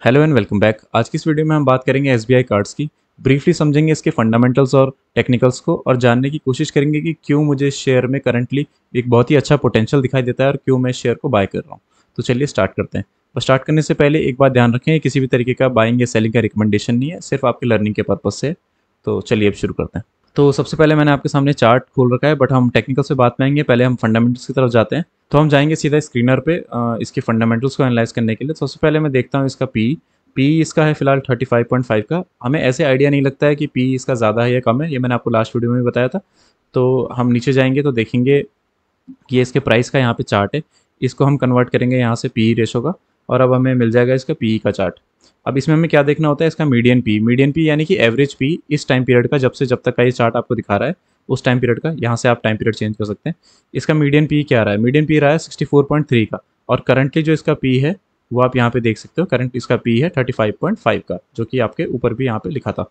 Hello and welcome back. आज की इस वीडियो में हम बात करेंगे एसबीआई कार्ड्स की। ब्रीफली समझेंगे इसके फंडामेंटल्स और टेक्निकल्स को और जानने की कोशिश करेंगे कि क्यों मुझे इस शेयर में करंटली एक बहुत ही अच्छा पोटेंशियल दिखाई देता है और क्यों मैं इस शेयर को बाय कर रहा हूँ। तो चलिए स्टार्ट करते हैं। और स्टार्ट करने से पहले एक बात ध्यान रखें, किसी भी तरीके का बाइंग या सेलिंग का रिकमेंडेशन नहीं है, सिर्फ आपकी लर्निंग के पर्पज से। तो चलिए अब शुरू करते हैं। तो सबसे पहले मैंने आपके सामने चार्ट खोल रखा है, बट हम टेक्निकल से बात में आएंगे। पहले हम फंडामेंटल्स की तरफ जाते हैं। तो हम जाएंगे सीधा स्क्रीनर पे इसके फंडामेंटल्स को एनालाइज करने के लिए। सबसे पहले मैं देखता हूँ इसका पी इसका है फिलहाल 35.5 का। हमें ऐसे आइडिया नहीं लगता है कि पी इसका ज़्यादा है या कम है, ये मैंने आपको लास्ट वीडियो में भी बताया था। तो हम नीचे जाएंगे तो देखेंगे कि ये इसके प्राइस का यहाँ पे चार्ट है। इसको हम कन्वर्ट करेंगे यहाँ से पी रेशो का, और अब हमें मिल जाएगा इसका पी का चार्ट। अब इसमें हमें क्या देखना होता है, इसका मीडियन पी यानी कि एवरेज पी इस टाइम पीरियड का, जब से जब तक का ये चार्ट आपको दिखा रहा है उस टाइम पीरियड का। यहाँ से आप टाइम पीरियड चेंज कर सकते हैं। इसका मीडियन पी क्या रहा है, मीडियन पी रहा है 64.3 का, और करंटली जो इसका पी है वो आप यहाँ पे देख सकते हो। करंट इसका पी है 35.5 का, जो कि आपके ऊपर भी यहाँ पे लिखा था।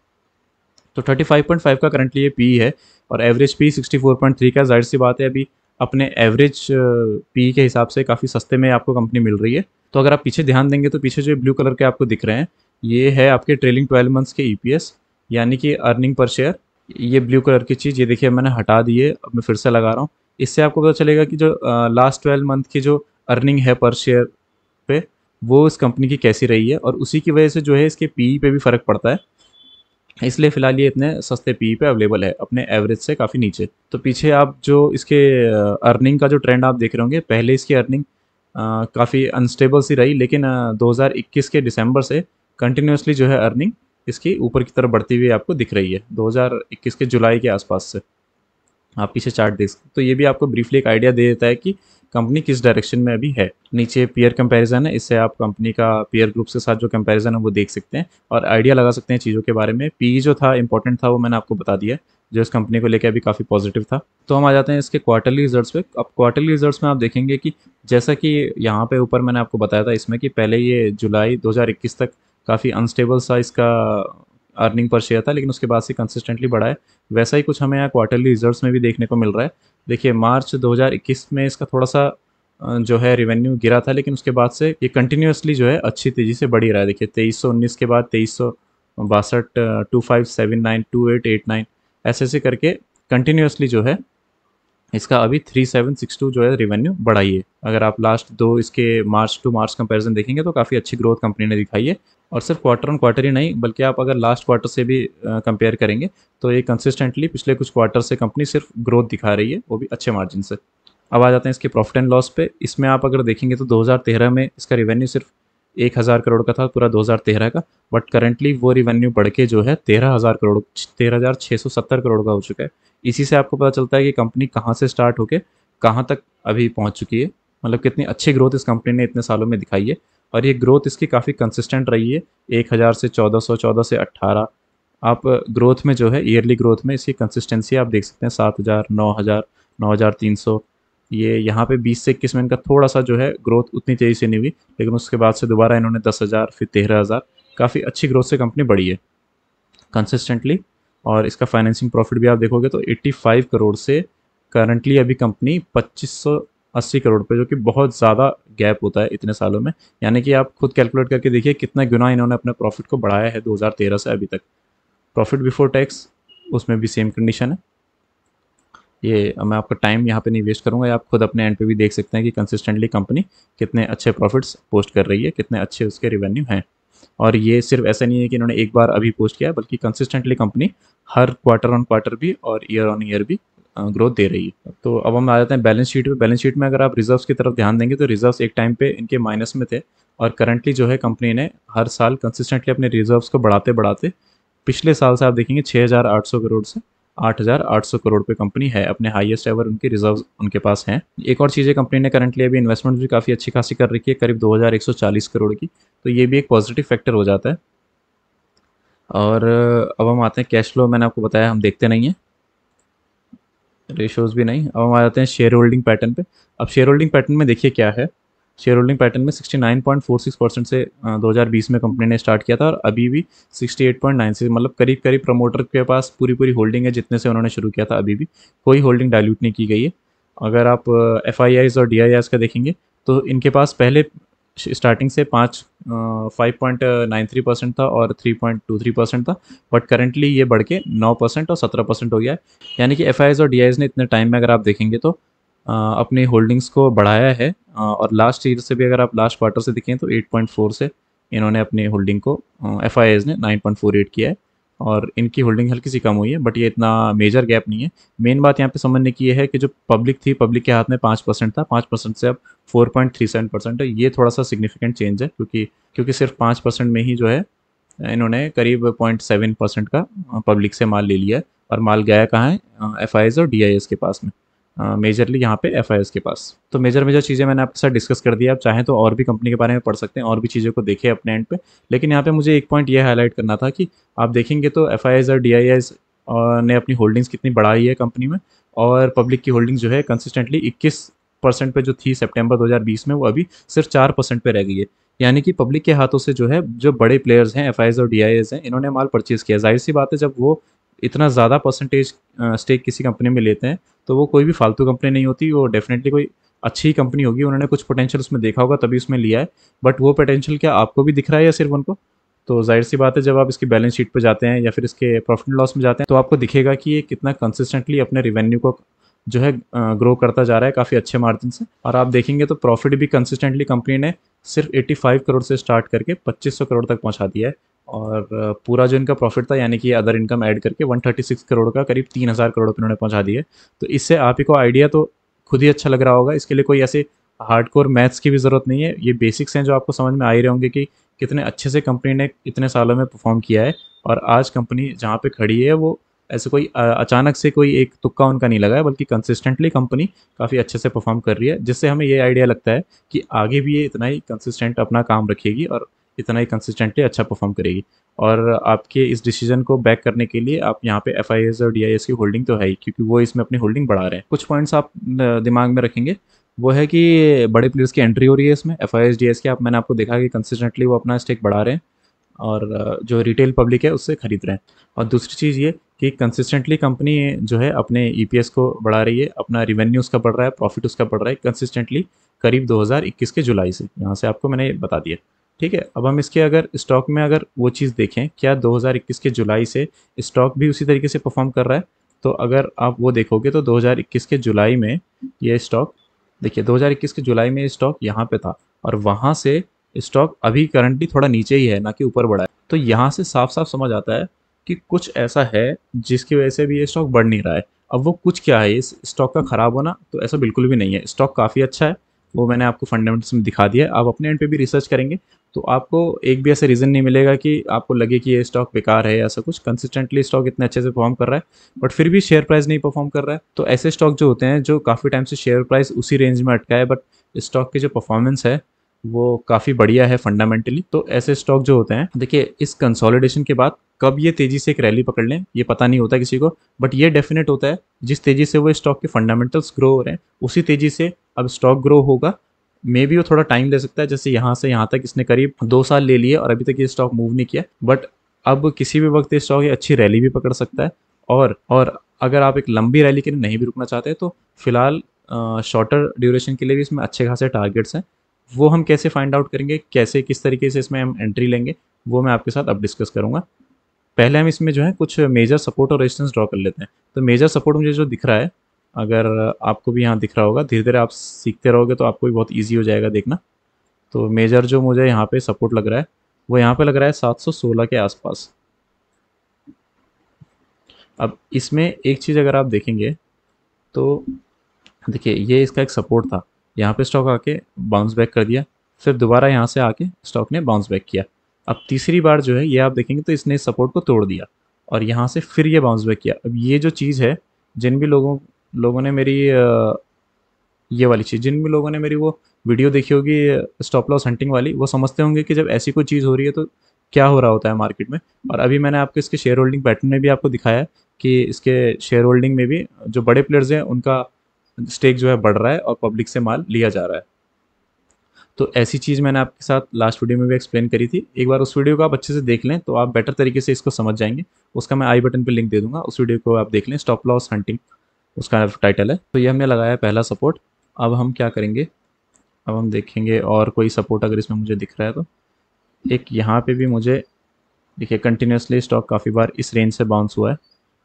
तो 35.5 का करंटली ये पी है, और एवरेज पी 64.3 का। जाहिर सी बात है अभी अपने एवरेज पी के हिसाब से काफ़ी सस्ते में आपको कंपनी मिल रही है। तो अगर आप पीछे ध्यान देंगे तो पीछे जो ब्लू कलर के आपको दिख रहे हैं, ये है आपके ट्रेलिंग 12 मंथ्स के ईपीएस, यानी कि अर्निंग पर शेयर। ये ब्लू कलर की चीज़ ये देखिए मैंने हटा दी है, अब मैं फिर से लगा रहा हूँ। इससे आपको पता चलेगा कि जो लास्ट 12 मंथ की जो अर्निंग है पर शेयर पे, वो इस कंपनी की कैसी रही है, और उसी की वजह से जो है इसके पी पे भी फ़र्क पड़ता है। इसलिए फ़िलहाल ये इतने सस्ते पी पे अवेलेबल है, अपने एवरेज से काफ़ी नीचे। तो पीछे आप जो इसके अर्निंग का जो ट्रेंड आप देख रहे होंगे, पहले इसकी अर्निंग काफ़ी अनस्टेबल सी रही, लेकिन 2021 के दिसंबर से कंटिन्यूसली जो है अर्निंग इसकी ऊपर की तरफ बढ़ती हुई आपको दिख रही है, 2021 के जुलाई के आसपास से। आप पीछे चार्ट देख सकते, तो ये भी आपको ब्रीफली एक आइडिया दे देता है कि कंपनी किस डायरेक्शन में अभी है। नीचे पीयर कंपैरिजन है, इससे आप कंपनी का पीयर ग्रुप्स के साथ जो कंपैरिजन है वो देख सकते हैं और आइडिया लगा सकते हैं चीज़ों के बारे में। पी जो था इंपॉर्टेंट था, वो मैंने आपको बता दिया है, जो इस कंपनी को लेकर अभी काफ़ी पॉजिटिव था। तो हम आ जाते हैं इसके क्वार्टरली रिजल्ट्स पे। अब क्वार्टरली रिजल्ट्स में आप देखेंगे कि जैसा कि यहाँ पे ऊपर मैंने आपको बताया था इसमें, कि पहले ये जुलाई 2021 तक काफ़ी अनस्टेबल सा इसका अर्निंग पर शेयर था, लेकिन उसके बाद से कंसिस्टेंटली बढ़ा है। वैसा ही कुछ हमें यहाँ क्वार्टरली रिजल्ट्स में भी देखने को मिल रहा है। देखिए मार्च 2021 में इसका थोड़ा सा जो है रेवेन्यू गिरा था, लेकिन उसके बाद से ये कंटिन्यूसली जो है अच्छी तेज़ी से बढ़ ही रहा है। देखिए 2319 के बाद 2362, 2579, 2889, ऐसे ऐसे करके कंटिन्यूसली जो है इसका अभी 3762 जो है रेवेन्यू बढ़ाई है। अगर आप लास्ट दो इसके मार्च टू मार्च कंपैरिजन देखेंगे तो काफ़ी अच्छी ग्रोथ कंपनी ने दिखाई है। और सिर्फ क्वार्टर ऑन क्वार्टर ही नहीं, बल्कि आप अगर लास्ट क्वार्टर से भी कंपेयर करेंगे तो ये कंसिस्टेंटली पिछले कुछ क्वार्टर से कंपनी सिर्फ ग्रोथ दिखा रही है, वो भी अच्छे मार्जिन से। अब आ जाते हैं इसके प्रॉफिट एंड लॉस पे। इसमें आप अगर देखेंगे तो 2013 में इसका रेवेन्यू सिर्फ 1000 करोड़ का था, पूरा 2013 का। बट करंटली वो रेवेन्यू बढ़ के जो है 13,000 करोड़, 13,670 करोड़ का हो चुका है। इसी से आपको पता चलता है कि कंपनी कहाँ से स्टार्ट होके कहाँ तक अभी पहुँच चुकी है, मतलब कितनी अच्छी ग्रोथ इस कंपनी ने इतने सालों में दिखाई है। और ये ग्रोथ इसकी काफ़ी कंसिस्टेंट रही है, 1000 से 1400, 14 से 18। आप ग्रोथ में जो है ईयरली ग्रोथ में इसकी कंसिस्टेंसी आप देख सकते हैं, 7000, 9000, 9300। ये यहाँ पे 20 से 21 में इनका थोड़ा सा जो है ग्रोथ उतनी तेज़ी से नहीं हुई, लेकिन उसके बाद से दोबारा इन्होंने 10,000 फिर 13,000, काफ़ी अच्छी ग्रोथ से कंपनी बढ़ी है कंसिस्टेंटली। और इसका फाइनेंसिंग प्रॉफिट भी आप देखोगे तो 85 करोड़ से करंटली अभी कंपनी 2580 करोड़ पे, जो कि बहुत ज़्यादा गैप होता है इतने सालों में। यानी कि आप खुद कैलकुलेट करके देखिए कितना गुना इन्होंने अपने प्रॉफिट को बढ़ाया है 2013 से अभी तक। प्रॉफिट बिफोर टैक्स उसमें भी सेम कंडीशन है। ये मैं आपका टाइम यहाँ पे नहीं वेस्ट करूँगा, ये आप खुद अपने एंड पे भी देख सकते हैं कि कंसिस्टेंटली कंपनी कितने अच्छे प्रॉफिट्स पोस्ट कर रही है, कितने अच्छे उसके रिवेन्यू हैं। और ये सिर्फ ऐसा नहीं है कि इन्होंने एक बार अभी पोस्ट किया है, बल्कि consistently company her quarter on quarter भी और ईयर ऑन ईयर भी ग्रोथ दे रही है। तो अब हम आ जाते हैं बैलेंस शीट पे। बैलेंस शीट में अगर आप रिजर्व्स की तरफ ध्यान देंगे तो रिजर्व्स एक टाइम पे इनके माइनस में थे, और करंटली जो है कंपनी ने हर साल कंसिस्टेंटली अपने रिजर्व्स को बढ़ाते बढ़ाते पिछले साल से आप देखेंगे 6,800 करोड़ से 8,800 करोड़ पे कंपनी है, अपने हाईएस्ट एवर उनके रिजर्व्स उनके पास हैं। एक और चीज़ है, कंपनी ने करंटली अभी इन्वेस्टमेंट भी काफ़ी अच्छी खासी कर रखी है, करीब 2,140 करोड़ की। तो ये भी एक पॉजिटिव फैक्टर हो जाता है। और अब हम आते हैं कैश फ्लो। मैंने आपको बताया हम देखते नहीं हैं, रेशोज़ भी नहीं। अब हम आ जाते हैं शेयर होल्डिंग पैटर्न पे। अब शेयर होल्डिंग पैटर्न में देखिए क्या है। शेयर होल्डिंग पैटर्न में 69.46% से 2020 में कंपनी ने स्टार्ट किया था, और अभी भी 68.96, मतलब करीब करीब प्रमोटर के पास पूरी पूरी होल्डिंग है जितने से उन्होंने शुरू किया था। अभी भी कोई होल्डिंग डाइल्यूट नहीं की गई है। अगर आप एफ आई आईज़ और डी आई आईज़ का देखेंगे तो इनके पास पहले स्टार्टिंग से 5.93% था और 3.23% था, बट करंटली ये बढ़ के 9% और 17% हो गया है। यानी कि एफ और डी ने इतने टाइम में अगर आप देखेंगे तो अपनी होल्डिंग्स को बढ़ाया है। और लास्ट ईयर से भी अगर आप लास्ट क्वार्टर से देखें तो 8.4 से इन्होंने अपनी होल्डिंग को एफ ने 9.48 किया है, और इनकी होल्डिंग हल्की सी कम हुई है, बट ये इतना मेजर गैप नहीं है। मेन बात यहाँ पे समझने की ये है कि जो पब्लिक थी, पब्लिक के हाथ में 5% था, 5% से अब 4.37% है। ये थोड़ा सा सिग्निफिकेंट चेंज है, क्योंकि क्योंकि सिर्फ 5% में ही जो है इन्होंने करीब 0.7% का पब्लिक से माल ले लिया है, और माल गया कहाँ है, एफ और डी के पास में, मेजरली यहाँ पे एफ के पास। तो मेजर मेजर चीज़ें मैंने आपके साथ डिस्कस कर दिया। आप चाहें तो और भी कंपनी के बारे में पढ़ सकते हैं, और भी चीज़ों को देखें अपने एंड पे। लेकिन यहाँ पे मुझे एक पॉइंट ये हाईलाइट करना था कि आप देखेंगे तो एफ और डी ने अपनी होल्डिंग्स कितनी बढ़ाई है कंपनी में, और पब्लिक की होल्डिंग्स जो है कंसिस्टेंटली 21% पे जो थी सितंबर 2020 में, वो अभी सिर्फ 4% पे रह गई है। यानी कि पब्लिक के हाथों से जो है, जो बड़े प्लेयर्स हैं एफ और डी हैं, इन्होंने माल परचेज़ किया। जाहिर सी बात है, जब वो इतना ज़्यादा परसेंटेज स्टेक किसी कंपनी में लेते हैं तो वो कोई भी फालतू कंपनी नहीं होती, वो डेफिनेटली कोई अच्छी कंपनी होगी। उन्होंने कुछ पोटेंशियल उसमें देखा होगा तभी उसमें लिया है। बट वो पोटेंशियल क्या आपको भी दिख रहा है या सिर्फ उनको? तो जाहिर सी बात है, जब आप इसकी बैलेंस शीट पे जाते हैं या फिर इसके प्रॉफिट एंड लॉस में जाते हैं तो आपको दिखेगा कि ये कितना कंसिस्टेंटली अपने रिवेन्यू को जो है ग्रो करता जा रहा है काफ़ी अच्छे मार्जिन से। और आप देखेंगे तो प्रॉफिट भी कंसिस्टेंटली कंपनी ने सिर्फ 85 करोड़ से स्टार्ट करके 2500 करोड़ तक पहुंचा दिया है। और पूरा जो इनका प्रॉफिट था, यानी कि अदर इनकम ऐड करके 136 करोड़ का करीब 3000 करोड़ पे इन्होंने पहुंचा दिया है। तो इससे आप ही को आइडिया तो खुद ही अच्छा लग रहा होगा। इसके लिए कोई ऐसे हार्डकोर मैथ्स की भी ज़रूरत नहीं है, ये बेसिक्स हैं जो आपको समझ में आ ही रहे होंगे कि कितने अच्छे से कंपनी ने इतने सालों में परफॉर्म किया है। और आज कंपनी जहाँ पे खड़ी है वो ऐसे कोई अचानक से कोई एक तुक्का उनका नहीं लगा है, बल्कि कंसिस्टेंटली कंपनी काफ़ी अच्छे से परफॉर्म कर रही है, जिससे हमें ये आइडिया लगता है कि आगे भी ये इतना ही कंसिस्टेंट अपना काम रखेगी और इतना ही कंसिस्टेंटली अच्छा परफॉर्म करेगी। और आपके इस डिसीजन को बैक करने के लिए आप यहाँ पे एफ और डी की होल्डिंग तो है ही, क्योंकि वो इसमें अपनी होल्डिंग बढ़ा रहे हैं। कुछ पॉइंट्स आप दिमाग में रखेंगे, वो है कि बड़े प्लेयर्स की एंट्री हो रही है इसमें एफ के। आप मैंने आपको देखा कि कंसिस्टेंटली वो अपना स्टेक बढ़ा रहे हैं, और जो रिटेल पब्लिक है उससे खरीद रहे हैं। और दूसरी चीज़ ये कि कंसिस्टेंटली कंपनी जो है अपने ईपीएस को बढ़ा रही है, अपना रिवेन्यू उसका बढ़ रहा है, प्रॉफिट उसका बढ़ रहा है कंसिस्टेंटली करीब 2021 के जुलाई से। यहाँ से आपको मैंने बता दिया। ठीक है, अब हम इसके अगर स्टॉक में अगर वो चीज़ देखें, क्या 2021 के जुलाई से स्टॉक भी उसी तरीके से परफॉर्म कर रहा है? तो अगर आप वो देखोगे तो 2021 के जुलाई में ये स्टॉक, देखिए 2021 के जुलाई में ये स्टॉक यहाँ पे था, और वहाँ से स्टॉक अभी करंटली थोड़ा नीचे ही है, ना कि ऊपर बढ़ा है। तो यहाँ से साफ साफ समझ आता है कि कुछ ऐसा है जिसकी वजह से भी ये स्टॉक बढ़ नहीं रहा है। अब वो कुछ क्या है इस स्टॉक का ख़राब होना? तो ऐसा बिल्कुल भी नहीं है, स्टॉक काफ़ी अच्छा है। वो मैंने आपको फंडामेंटल्स में दिखा दिया है। आप अपने एंड पे भी रिसर्च करेंगे तो आपको एक भी ऐसा रीज़न नहीं मिलेगा कि आपको लगे कि ये स्टॉक बेकार है या ऐसा कुछ। कंसिस्टेंटली स्टॉक इतने अच्छे से परफॉर्म कर रहा है, बट फिर भी शेयर प्राइस नहीं परफॉर्म कर रहा है। तो ऐसे स्टॉक जो होते हैं, जो काफ़ी टाइम से शेयर प्राइस उसी रेंज में अटका है, बट स्टॉक की जो परफॉर्मेंस है वो काफ़ी बढ़िया है फंडामेंटली, तो ऐसे स्टॉक जो होते हैं, देखिए इस कंसोलिडेशन के बाद कब ये तेज़ी से एक रैली पकड़ लें ये पता नहीं होता किसी को, बट ये डेफिनेट होता है जिस तेज़ी से वो स्टॉक के फंडामेंटल्स ग्रो हो रहे हैं उसी तेज़ी से अब स्टॉक ग्रो होगा। मे बी वो थोड़ा टाइम ले सकता है, जैसे यहाँ से यहाँ तक इसने करीब 2 साल ले लिए और अभी तक ये स्टॉक मूव नहीं किया, बट अब किसी भी वक्त ये स्टॉक अच्छी रैली भी पकड़ सकता है। और अगर आप एक लंबी रैली के लिए नहीं भी रुकना चाहते तो फिलहाल शॉर्टर ड्यूरेशन के लिए भी इसमें अच्छे खासे टारगेट्स हैं। वो हम कैसे फाइंड आउट करेंगे, कैसे किस तरीके से इसमें हम एंट्री लेंगे, वो मैं आपके साथ अब डिस्कस करूँगा। पहले हम इसमें जो है कुछ मेजर सपोर्ट और रेजिस्टेंस ड्रॉ कर लेते हैं। तो मेजर सपोर्ट मुझे जो दिख रहा है, अगर आपको भी यहाँ दिख रहा होगा, धीरे धीरे आप सीखते रहोगे तो आपको भी बहुत ईजी हो जाएगा देखना। तो मेजर जो मुझे यहाँ पे सपोर्ट लग रहा है वो यहाँ पे लग रहा है 716 के आसपास। अब इसमें एक चीज़ अगर आप देखेंगे तो देखिए ये इसका एक सपोर्ट था, यहाँ पे स्टॉक आके बाउंस बैक कर दिया, फिर दोबारा यहाँ से आके स्टॉक ने बाउंस बैक किया। अब तीसरी बार जो है ये आप देखेंगे तो इसने इस सपोर्ट को तोड़ दिया और यहाँ से फिर ये बाउंस बैक किया। अब ये जो चीज़ है, जिन भी लोगों लोगों ने मेरी ये वाली चीज़, जिन भी लोगों ने मेरी वो वीडियो देखी होगी स्टॉप लॉस हंटिंग वाली, वो समझते होंगे कि जब ऐसी कोई चीज़ हो रही है तो क्या हो रहा होता है मार्केट में। और अभी मैंने आपको इसके शेयर होल्डिंग पैटर्न में भी आपको दिखाया है कि इसके शेयर होल्डिंग में भी जो बड़े प्लेयर्स हैं उनका स्टेक जो है बढ़ रहा है और पब्लिक से माल लिया जा रहा है। तो ऐसी चीज़ मैंने आपके साथ लास्ट वीडियो में भी एक्सप्लेन करी थी। एक बार उस वीडियो को आप अच्छे से देख लें तो आप बेटर तरीके से इसको समझ जाएंगे। उसका मैं आई बटन पे लिंक दे दूंगा, उस वीडियो को आप देख लें। स्टॉप लॉस हंटिंग उसका टाइटल है। तो ये हमने लगाया पहला सपोर्ट। अब हम क्या करेंगे, अब हम देखेंगे और कोई सपोर्ट अगर इसमें मुझे दिख रहा है तो एक यहाँ पे भी मुझे देखिए कंटिन्यूसली स्टॉक काफ़ी बार इस रेंज से बाउंस हुआ है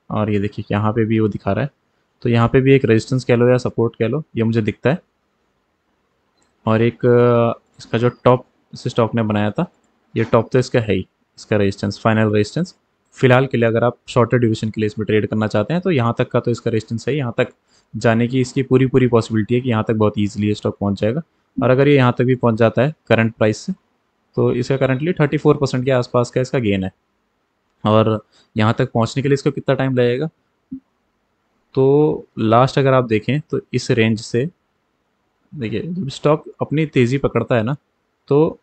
और ये देखिए यहाँ पे भी वो दिखा रहा है। तो यहाँ पे भी एक रेजिस्टेंस कह लो या सपोर्ट कह लो, ये मुझे दिखता है। और एक इसका जो टॉप इस स्टॉक ने बनाया था, ये टॉप तो इसका है ही, इसका रेजिस्टेंस फाइनल रेजिस्टेंस फिलहाल के लिए अगर आप शॉर्टर ड्यूरेशन के लिए इसमें ट्रेड करना चाहते हैं तो यहाँ तक का तो इसका रेजिस्टेंस है, यहाँ तक जाने की इसकी पूरी पूरी पॉसिबिलिटी है कि यहाँ तक बहुत ईजिली ये स्टॉक पहुँच जाएगा। और अगर ये यहाँ तक भी पहुँच जाता है करंट प्राइस से तो इसका करंटली 34% के आसपास का इसका गेन है। और यहाँ तक पहुँचने के लिए इसको कितना टाइम लगेगा, तो लास्ट अगर आप देखें तो इस रेंज से देखिए जब स्टॉक अपनी तेज़ी पकड़ता है ना तो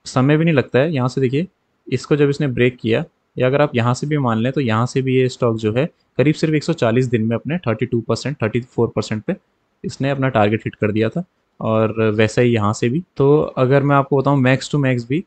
समय भी नहीं लगता है। यहाँ से देखिए इसको जब इसने ब्रेक किया, या अगर आप यहाँ से भी मान लें तो यहाँ से भी ये स्टॉक जो है करीब सिर्फ 140 दिन में अपने 32% 34% पे इसने अपना टारगेट हिट कर दिया था। और वैसा ही यहाँ से भी, तो अगर मैं आपको बताऊँ मैक्स टू मैक्स भी,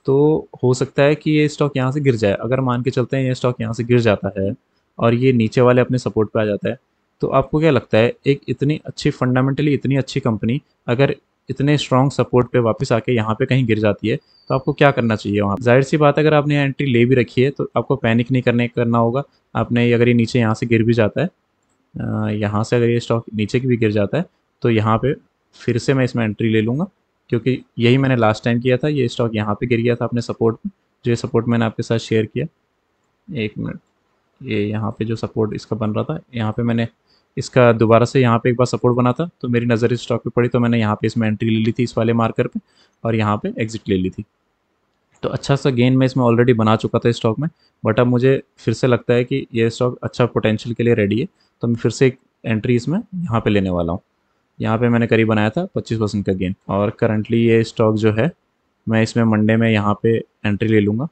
तो हो सकता है कि ये स्टॉक यहाँ से गिर जाए। अगर मान के चलते हैं ये स्टॉक यहाँ से गिर जाता है और ये नीचे वाले अपने सपोर्ट पे आ जाता है, तो आपको क्या लगता है एक इतनी अच्छी फंडामेंटली इतनी अच्छी कंपनी अगर इतने स्ट्रॉन्ग सपोर्ट पे वापस आके यहाँ पे कहीं गिर जाती है तो आपको क्या करना चाहिए वहाँ? जाहिर सी बात है अगर आपने एंट्री ले भी रखी है तो आपको पैनिक नहीं करना होगा। आपने अगर ये नीचे यहाँ से गिर भी जाता है, यहाँ से अगर ये स्टॉक नीचे की भी गिर जाता है तो यहाँ पे फिर से मैं इसमें एंट्री ले लूँगा, क्योंकि यही मैंने लास्ट टाइम किया था। ये स्टॉक यहाँ पे गिर गया था अपने सपोर्ट पे, जो ये सपोर्ट मैंने आपके साथ शेयर किया। एक मिनट, ये यहाँ पे जो सपोर्ट इसका बन रहा था, यहाँ पे मैंने इसका दोबारा से यहाँ पे एक बार सपोर्ट बना था तो मेरी नज़र इस स्टॉक पे पड़ी तो मैंने यहाँ पे इसमें एंट्री ले ली थी इस वाले मार्कर पे और यहाँ पे एग्जिट ले ली थी। तो अच्छा सा गेन मैं इसमें ऑलरेडी बना चुका था स्टॉक में, बट अब मुझे फिर से लगता है कि ये स्टॉक अच्छा पोटेंशियल के लिए रेडी है, तो मैं फिर से एक एंट्री इसमें यहाँ पे लेने वाला हूँ। यहाँ पे मैंने करीब बनाया था 25% का गेन और करंटली ये स्टॉक जो है मैं इसमें मंडे में यहाँ पे एंट्री ले लूँगा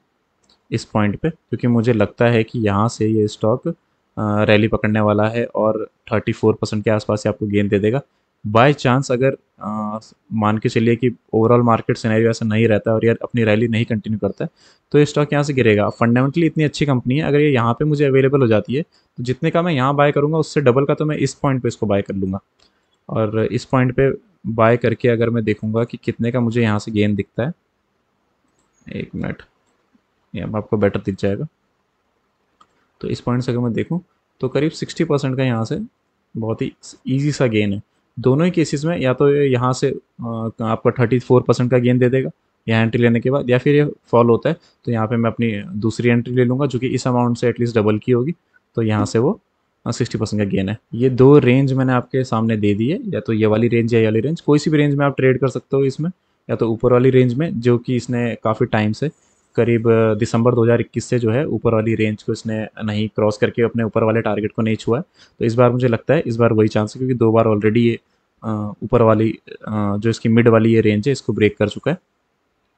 इस पॉइंट पे, क्योंकि मुझे लगता है कि यहाँ से ये स्टॉक रैली पकड़ने वाला है और 34% के आसपास से आपको गेन दे देगा। बाय चांस अगर मान के चलिए कि ओवरऑल मार्केट सिनेरियो ऐसा नहीं रहता और यार अपनी रैली नहीं कंटिन्यू करता है तो ये स्टॉक यहाँ से गिरेगा। फंडामेंटली इतनी अच्छी कंपनी है, अगर ये यहाँ पे मुझे अवेलेबल हो जाती है तो जितने का मैं यहाँ बाय करूँगा उससे डबल का तो मैं इस पॉइंट पे इसको बाय कर लूँगा। और इस पॉइंट पे बाय करके अगर मैं देखूँगा कि कितने का मुझे यहाँ से गेन दिखता है, एक मिनट, यहाँ आपको बेटर दिख जाएगा। तो इस पॉइंट से अगर मैं देखूँ तो करीब 60% का यहाँ से बहुत ही ईजी सा गेन है। दोनों ही केसेस में या तो ये यहाँ से आपका 34% का गेन दे देगा यहाँ एंट्री लेने के बाद, या फिर ये फॉल होता है तो यहाँ पे मैं अपनी दूसरी एंट्री ले लूँगा जो कि इस अमाउंट से एटलीस्ट डबल की होगी, तो यहाँ से वो 60% का गेन है। ये दो रेंज मैंने आपके सामने दे दी है, या तो ये वाली रेंज या ये वाली रेंज, कोई सी भी रेंज में आप ट्रेड कर सकते हो इसमें, या तो ऊपर वाली रेंज में जो कि इसने काफ़ी टाइम से करीब दिसंबर 2021 से जो है ऊपर वाली रेंज को इसने नहीं क्रॉस करके अपने ऊपर वाले टारगेट को नहीं छुआ है। तो इस बार मुझे लगता है इस बार वही चांस है, क्योंकि दो बार ऑलरेडी ये ऊपर वाली जो इसकी मिड वाली ये रेंज है इसको ब्रेक कर चुका है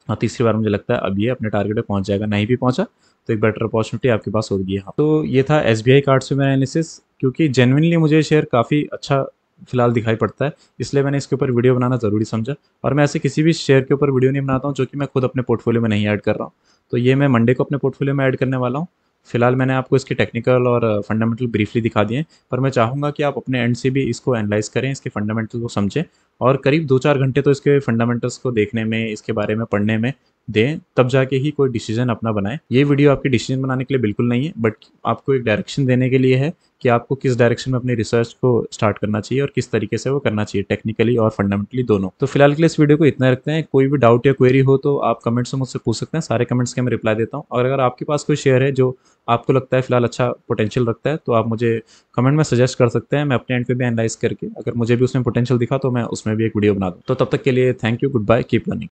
और तीसरी बार मुझे लगता है अब ये अपने टारगेट पे पहुंच जाएगा। नहीं भी पहुंचा तो एक बेटर अपॉर्चुनिटी आपके पास होगी यहाँ। तो ये था SBI कार्ड्स पे मेरा एनालिसिस, क्योंकि जेन्युइनली मुझे शेयर काफ़ी अच्छा फिलहाल दिखाई पड़ता है, इसलिए मैंने इसके ऊपर वीडियो बनाना ज़रूरी समझा। और मैं ऐसे किसी भी शेयर के ऊपर वीडियो नहीं बनाता हूँ जो कि मैं खुद अपने पोर्टफोलियो में नहीं ऐड कर रहा हूँ। तो ये मैं मंडे को अपने पोर्टफोलियो में ऐड करने वाला हूँ। फिलहाल मैंने आपको इसके टेक्निकल और फंडामेंटल ब्रीफली दिखा दिए हैं, पर मैं चाहूँगा कि आप अपने एंड से भी इसको एनालाइज करें, इसके फंडामेंटल को समझें और करीब 2-4 घंटे तो इसके फंडामेंटल्स को देखने में, इसके बारे में पढ़ने में दें, तब जाके ही कोई डिसीजन अपना बनाएं। ये वीडियो आपके डिसीजन बनाने के लिए बिल्कुल नहीं है, बट आपको एक डायरेक्शन देने के लिए है कि आपको किस डायरेक्शन में अपनी रिसर्च को स्टार्ट करना चाहिए और किस तरीके से वो करना चाहिए, टेक्निकली और फंडामेंटली दोनों। तो फिलहाल के लिए इस वीडियो को इतना रखते हैं। कोई भी डाउट या क्वेरी हो तो आप कमेंट्स में मुझसे पूछ सकते हैं, सारे कमेंट्स के मैं रिप्लाई देता हूँ। और अगर आपके पास कोई शेयर है जो आपको लगता है फिलहाल अच्छा पोटेंशियल रखता है तो आप मुझे कमेंट में सजेस्ट कर सकते हैं। मैं अपने एंड पे भी एनालाइज करके अगर मुझे भी उसमें पोटेंशियल दिखा तो मैं उसमें भी एक वीडियो बना दूँ। तो तब तक के लिए thank you, goodbye, keep learning.